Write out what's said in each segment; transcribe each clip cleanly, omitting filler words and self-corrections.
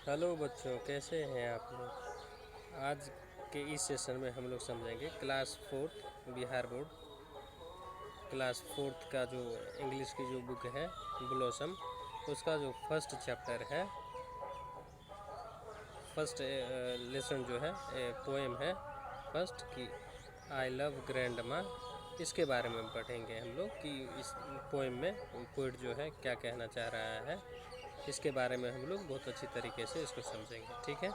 Hello बच्चों, कैसे हैं आप लोग। आज के इस सेशन में हम लोग समझेंगे class fourth Bihar board class fourth का जो इंग्लिश की जो बुक है ब्लॉसम, उसका जो फर्स्ट चैप्टर है, फर्स्ट लेसन जो है पोएम है फर्स्ट की आई लव ग्रैंड माँ। इसके बारे में पढ़ेंगे हम लोग कि इस पोएम में पोइट जो है क्या कहना चाह रहा है। इसके बारे में हम लोग बहुत अच्छी तरीके से इसको समझेंगे, ठीक है।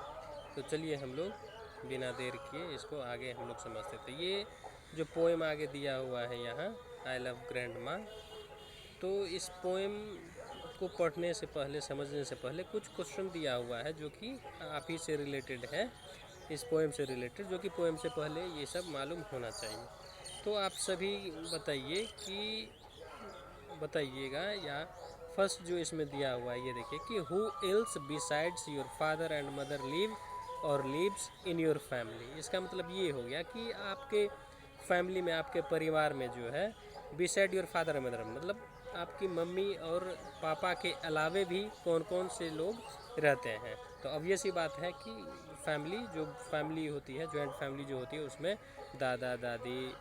तो चलिए हम लोग बिना देर किए इसको आगे हम लोग समझते थे। ये जो पोएम आगे दिया हुआ है यहाँ, आई लव ग्रैंड माँ, तो इस पोएम को पढ़ने से पहले, समझने से पहले कुछ क्वेश्चन दिया हुआ है जो कि आप ही से रिलेटेड है, इस पोएम से रिलेटेड, जो कि पोएम से पहले ये सब मालूम होना चाहिए। तो आप सभी बताइए कि बताइएगा, या फर्स्ट जो इसमें दिया हुआ है ये देखिए कि who else besides your father and mother live और लिव्स इन योर फैमिली। इसका मतलब ये हो गया कि आपके फैमिली में, आपके परिवार में जो है beside your father and mother, मतलब आपकी मम्मी और पापा के अलावे भी कौन कौन से लोग रहते हैं। तो ऑब्वियस ही बात है कि फैमिली, जो फैमिली होती है, जॉइंट फैमिली जो होती है, उसमें दादा दादी,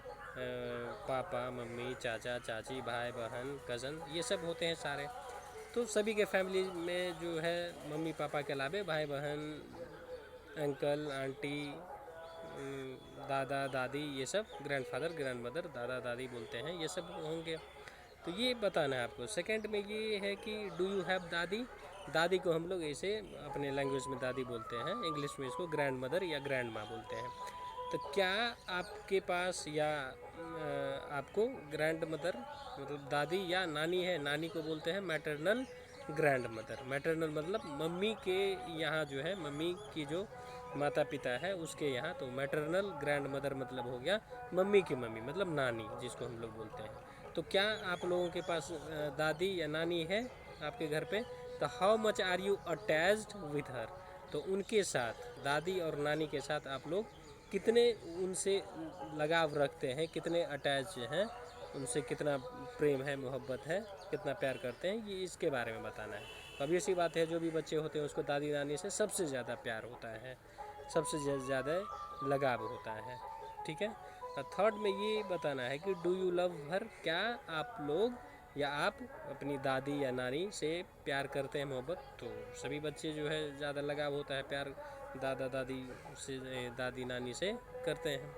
पापा मम्मी, चाचा चाची, भाई बहन, कज़न, ये सब होते हैं सारे। तो सभी के फैमिली में जो है मम्मी पापा के अलावे भाई बहन, अंकल आंटी, दादा दादी, ये सब ग्रैंडफादर ग्रैंडमदर, दादा दादी बोलते हैं, ये सब होंगे। तो ये बताना है आपको। सेकंड में ये है कि डू यू हैव दादी। दादी को हम लोग ऐसे अपने लैंग्वेज में दादी बोलते हैं, इंग्लिश में इसको ग्रैंड मदर या ग्रैंड माँ बोलते हैं। तो क्या आपके पास या आपको ग्रैंड मदर मतलब दादी या नानी है, नानी को बोलते हैं मैटरनल ग्रैंड मदर। मैटरनल मतलब मम्मी के यहाँ जो है, मम्मी की जो माता पिता है उसके यहाँ, तो मैटरनल ग्रैंड मदर मतलब हो गया मम्मी की मम्मी, मतलब नानी जिसको हम लोग बोलते हैं। तो क्या आप लोगों के पास दादी या नानी है आपके घर पे। तो how much are you attached with her. तो उनके साथ, दादी और नानी के साथ आप लोग कितने उनसे लगाव रखते हैं, कितने अटैच हैं उनसे, कितना प्रेम है, मोहब्बत है, कितना प्यार करते हैं, ये इसके बारे में बताना है। तो अब ऐसी बात है, जो भी बच्चे होते हैं उसको दादी नानी से सबसे ज़्यादा प्यार होता है, सबसे ज़्यादा लगाव होता है, ठीक है। थर्ड में ये बताना है कि डू यू लव हर। क्या आप लोग या आप अपनी दादी या नानी से प्यार करते हैं, मोहब्बत। तो सभी बच्चे जो है ज़्यादा लगाव होता है, प्यार दादा दादी से, दादी नानी से करते हैं।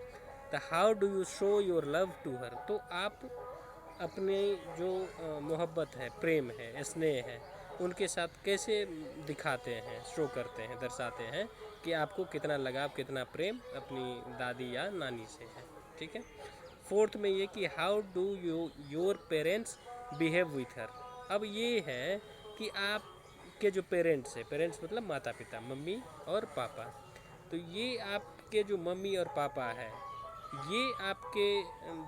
तो how do you show your love to her. तो आप अपने जो मोहब्बत है, प्रेम है, स्नेह है, उनके साथ कैसे दिखाते हैं, शो करते हैं, दर्शाते हैं कि आपको कितना लगाव, कितना प्रेम अपनी दादी या नानी से है, ठीक है। फोर्थ में ये कि how do your parents behave with her. अब ये है कि आपके जो पेरेंट्स है, पेरेंट्स मतलब माता पिता, मम्मी और पापा, तो ये आपके जो मम्मी और पापा है, ये आपके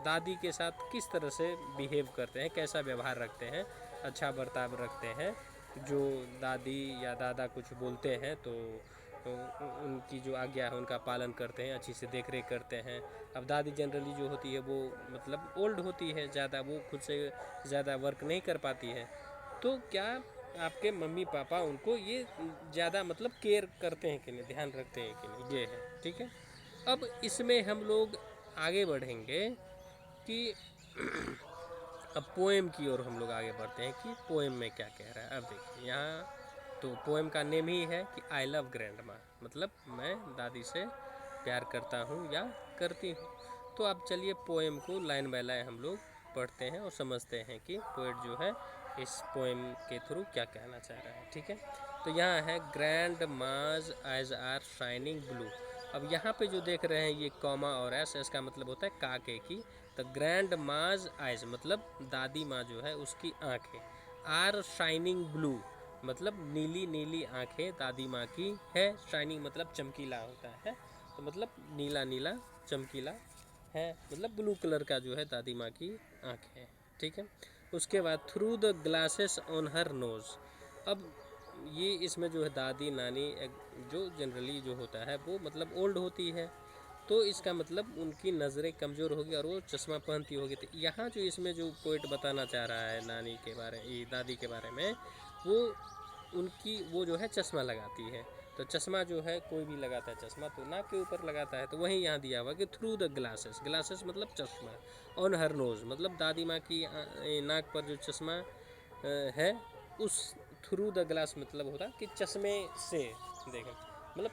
दादी के साथ किस तरह से बिहेव करते हैं, कैसा व्यवहार रखते हैं, अच्छा बर्ताव रखते हैं। जो दादी या दादा कुछ बोलते हैं तो उनकी जो आज्ञा है उनका पालन करते हैं, अच्छी से देख रेख करते हैं। अब दादी जनरली जो होती है वो मतलब ओल्ड होती है ज़्यादा, वो खुद से ज़्यादा वर्क नहीं कर पाती है। तो क्या आपके मम्मी पापा उनको ये ज़्यादा मतलब केयर करते हैं कि नहीं, ध्यान रखते हैं कि नहीं, ये है, ठीक है। अब इसमें हम लोग आगे बढ़ेंगे कि अब पोएम की ओर हम लोग आगे बढ़ते हैं कि पोएम में क्या कह रहा है। अब देखिए यहाँ, तो पोएम का नेम ही है कि आई लव ग्रैंड माँ, मतलब मैं दादी से प्यार करता हूँ या करती हूँ। तो अब चलिए पोएम को लाइन बाय लाइन हम लोग पढ़ते हैं और समझते हैं कि पोएट जो है इस पोएम के थ्रू क्या कहना चाह रहा है, ठीक है। तो यहाँ है ग्रैंड माज आइज आर शाइनिंग ब्लू। अब यहाँ पे जो देख रहे हैं ये कॉमा और एस, इसका मतलब होता है काके की। तो ग्रैंड माज आइज मतलब दादी माँ जो है उसकी आँखें, आर शाइनिंग ब्लू मतलब नीली नीली आँखें दादी माँ की है। शाइनिंग मतलब चमकीला होता है, तो मतलब नीला नीला चमकीला है, मतलब ब्लू कलर का जो है दादी माँ की आँखें है, ठीक है। उसके बाद through the glasses on her nose. अब ये इसमें जो है दादी नानी जो जनरली जो होता है वो मतलब ओल्ड होती है, तो इसका मतलब उनकी नज़रें कमज़ोर होगी और वो चश्मा पहनती होगी। तो यहाँ जो इसमें जो पोइट बताना चाह रहा है नानी के बारे, ये दादी के बारे में, वो उनकी वो जो है चश्मा लगाती है। तो चश्मा जो है कोई भी लगाता है चश्मा तो नाक के ऊपर लगाता है, तो वहीं यहाँ दिया हुआ कि थ्रू द ग्लासेस, ग्लासेस मतलब चश्मा, ऑन हर नोज़ मतलब दादी माँ की नाक पर जो चश्मा है उस थ्रू द ग्लास मतलब होता कि चश्मे से देखें, मतलब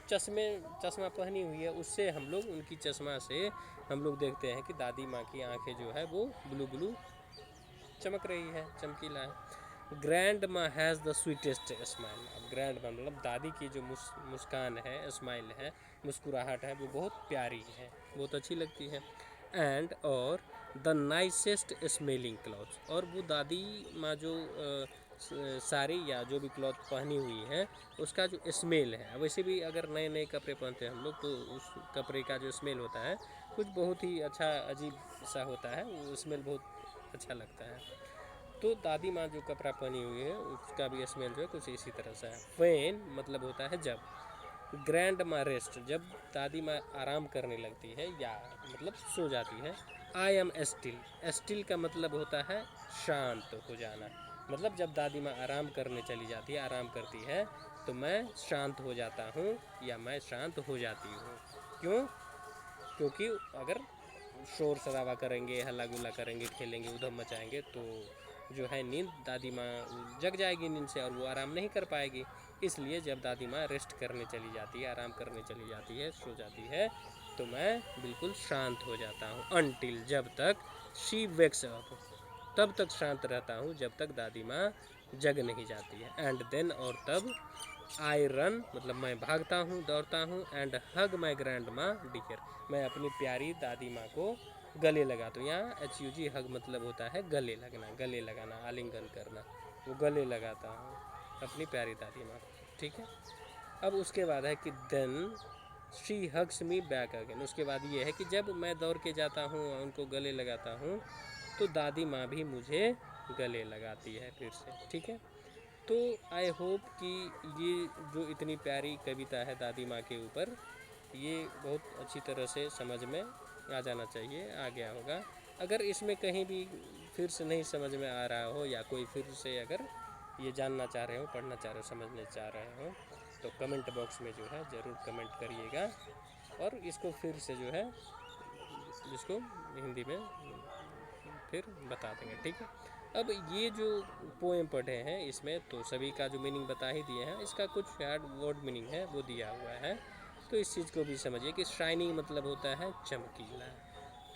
चश्मा पहनी हुई है उससे हम लोग उनकी चश्मा से हम लोग देखते हैं कि दादी माँ की आंखें जो है वो ब्लू ब्लू चमक रही है, चमकीला है। ग्रैंड माँ हैज़ द स्वीटेस्ट स्माइल। अब ग्रैंड माँ मतलब दादी की जो मुस्कान है, स्माइल है, मुस्कुराहट है, वो बहुत प्यारी है, बहुत अच्छी लगती है। एंड और द नाइसेस्ट स्मेलिंग क्लॉथ्स, और वो दादी माँ जो साड़ी या जो भी क्लॉथ पहनी हुई है उसका जो स्मेल है, वैसे भी अगर नए नए कपड़े पहनते हैं हम लोग तो उस कपड़े का जो स्मेल होता है कुछ बहुत ही अच्छा अजीब सा होता है, वो स्मेल बहुत अच्छा लगता है। तो दादी माँ जो कपड़ा पहनी हुई है उसका भी स्मेल जो है कुछ इसी तरह से है। व्हेन मतलब होता है जब, ग्रैंड माँ रेस्ट जब दादी माँ आराम करने लगती है या मतलब सो जाती है। आई एम स्टिल, स्टिल का मतलब होता है शांत हो जाना, मतलब जब दादी माँ आराम करने चली जाती है, आराम करती है तो मैं शांत हो जाता हूँ या मैं शांत हो जाती हूँ। क्यों? क्योंकि अगर शोर शराबा करेंगे, हल्ला गुल्ला करेंगे, खेलेंगे, उधम मचाएंगे तो जो है नींद दादी माँ जग जाएगी नींद से और वो आराम नहीं कर पाएगी। इसलिए जब दादी माँ रेस्ट करने चली जाती है, आराम करने चली जाती है, सो जाती है तो मैं बिल्कुल शांत हो जाता हूँ। अनटिल जब तक शी वेक्स अप, तब तक शांत रहता हूँ जब तक दादी माँ जग नहीं जाती है। एंड देन और तब आई रन मतलब मैं भागता हूँ, दौड़ता हूँ। एंड हग माई ग्रैंड माँ डियर, मैं अपनी प्यारी दादी माँ को गले लगाता हूँ। यहाँ HUG हग मतलब होता है गले लगना, गले लगाना, आलिंगन करना, वो गले लगाता हूँ अपनी प्यारी दादी माँ को। ठीक है। अब उसके बाद है कि then she hugs me back again, उसके बाद ये है कि जब मैं दौड़ के जाता हूँ उनको गले लगाता हूँ तो दादी माँ भी मुझे गले लगाती है फिर से। ठीक है। तो आई होप कि ये जो इतनी प्यारी कविता है दादी माँ के ऊपर, ये बहुत अच्छी तरह से समझ में आ जाना चाहिए, आ गया होगा। अगर इसमें कहीं भी फिर से नहीं समझ में आ रहा हो या कोई फिर से अगर ये जानना चाह रहे हो, पढ़ना चाह रहे हो, समझना चाह रहे हो तो कमेंट बॉक्स में जो है ज़रूर कमेंट करिएगा और इसको फिर से जो है इसको हिंदी में फिर बता देंगे। ठीक है। अब ये जो पोएम पढ़े हैं इसमें तो सभी का जो मीनिंग बता ही दिए हैं, इसका कुछ शायद वर्ड मीनिंग है वो दिया हुआ है, तो इस चीज़ को भी समझिए कि शाइनिंग मतलब होता है चमकीला।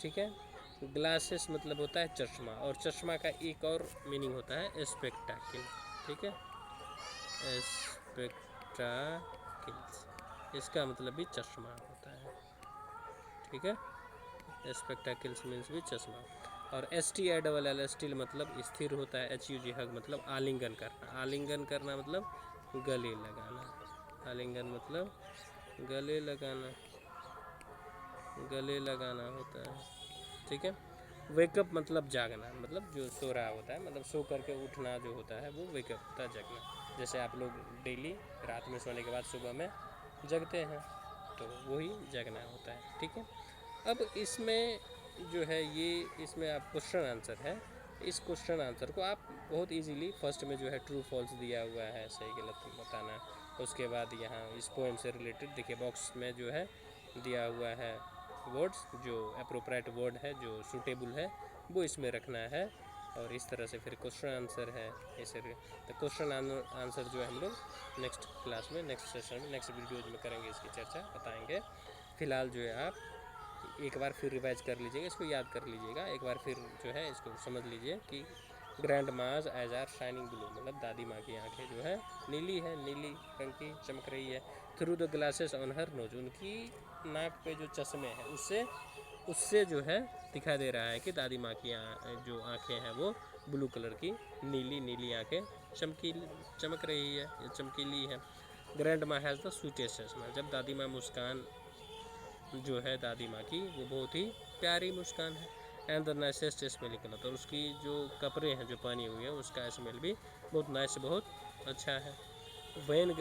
ठीक है। ग्लासेस मतलब होता है चश्मा, और चश्मा का एक और मीनिंग होता है स्पेक्टाकिल। ठीक है। स्पेक्टाकिल्स, इसका मतलब भी चश्मा होता है। ठीक है। स्पेक्टाकिल्स मीन्स भी चश्मा। और STILL स्टिल मतलब स्थिर होता है। HUG हग मतलब आलिंगन करना, आलिंगन करना मतलब गले लगाना, आलिंगन मतलब गले लगाना, गले लगाना होता है। ठीक है। वेकअप मतलब जागना, मतलब जो सो रहा होता है, मतलब सो करके उठना जो होता है वो वेकअप होता है, जगना। जैसे आप लोग डेली रात में सोने के बाद सुबह में जगते हैं तो वही जगना होता है। ठीक है। अब इसमें जो है ये इसमें आप क्वेश्चन आंसर है, इस क्वेश्चन आंसर को आप बहुत इजीली फर्स्ट में जो है ट्रू फॉल्स दिया हुआ है, सही गलत बताना। उसके बाद यहाँ इस पोएम से रिलेटेड देखिए बॉक्स में जो है दिया हुआ है वर्ड्स, जो अप्रोप्रिएट वर्ड है जो सूटेबल है वो इसमें रखना है। और इस तरह से फिर क्वेश्चन आंसर है ऐसे। तो क्वेश्चन आंसर जो है हम लोग नेक्स्ट क्लास में, नेक्स्ट सेशन में, नेक्स्ट वीडियोज में करेंगे, इसकी चर्चा बताएंगे। फिलहाल जो है आप एक बार फिर रिवाइज कर लीजिएगा, इसको याद कर लीजिएगा, एक बार फिर जो है इसको समझ लीजिए कि ग्रैंड माज एज आर शाइनिंग ब्लू मतलब दादी माँ की आंखें जो है नीली है, नीली रंग की चमक रही है। Through the glasses on her nose, उनकी नाक पे जो चश्मे हैं उससे जो है दिखाई दे रहा है कि दादी माँ की जो आंखें हैं वो ब्लू कलर की नीली नीली आंखें चमक रही है या चमकीली है। ग्रैंड माँ हैज़ द स्वीटेस्ट स्माइल, जब दादी माँ मुस्कान जो है दादी माँ की वो बहुत ही प्यारी मुस्कान है। And the nicest smelling cloth, और उसकी जो कपड़े हैं जो पहनी हुई है उसका स्मेल भी बहुत नाइस, बहुत अच्छा है। व्हेन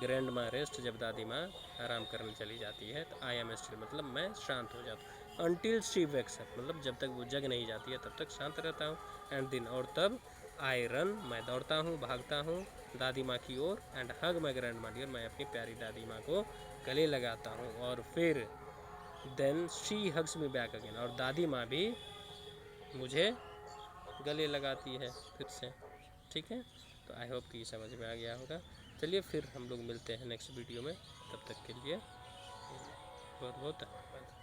ग्रैंड माँ रेस्ट, जब दादी माँ आराम करने चली जाती है तो आई एम स्टिल मतलब मैं शांत हो जाता हूँ। अनटिल शी वेक्स अप मतलब जब तक वो जग नहीं जाती है तब तक शांत रहता हूँ। एंड दिन और तब आई रन, मैं दौड़ता हूँ, भागता हूँ दादी माँ की ओर। And hug my grand mother, मैं अपनी प्यारी दादी माँ को गले लगाता हूँ। और फिर then she hugs me back again, और दादी माँ भी मुझे गले लगाती है फिर से। ठीक है, तो आई होप कि समझ में आ गया होगा। चलिए फिर हम लोग मिलते हैं नेक्स्ट वीडियो में, तब तक के लिए बहुत बहुत धन्यवाद।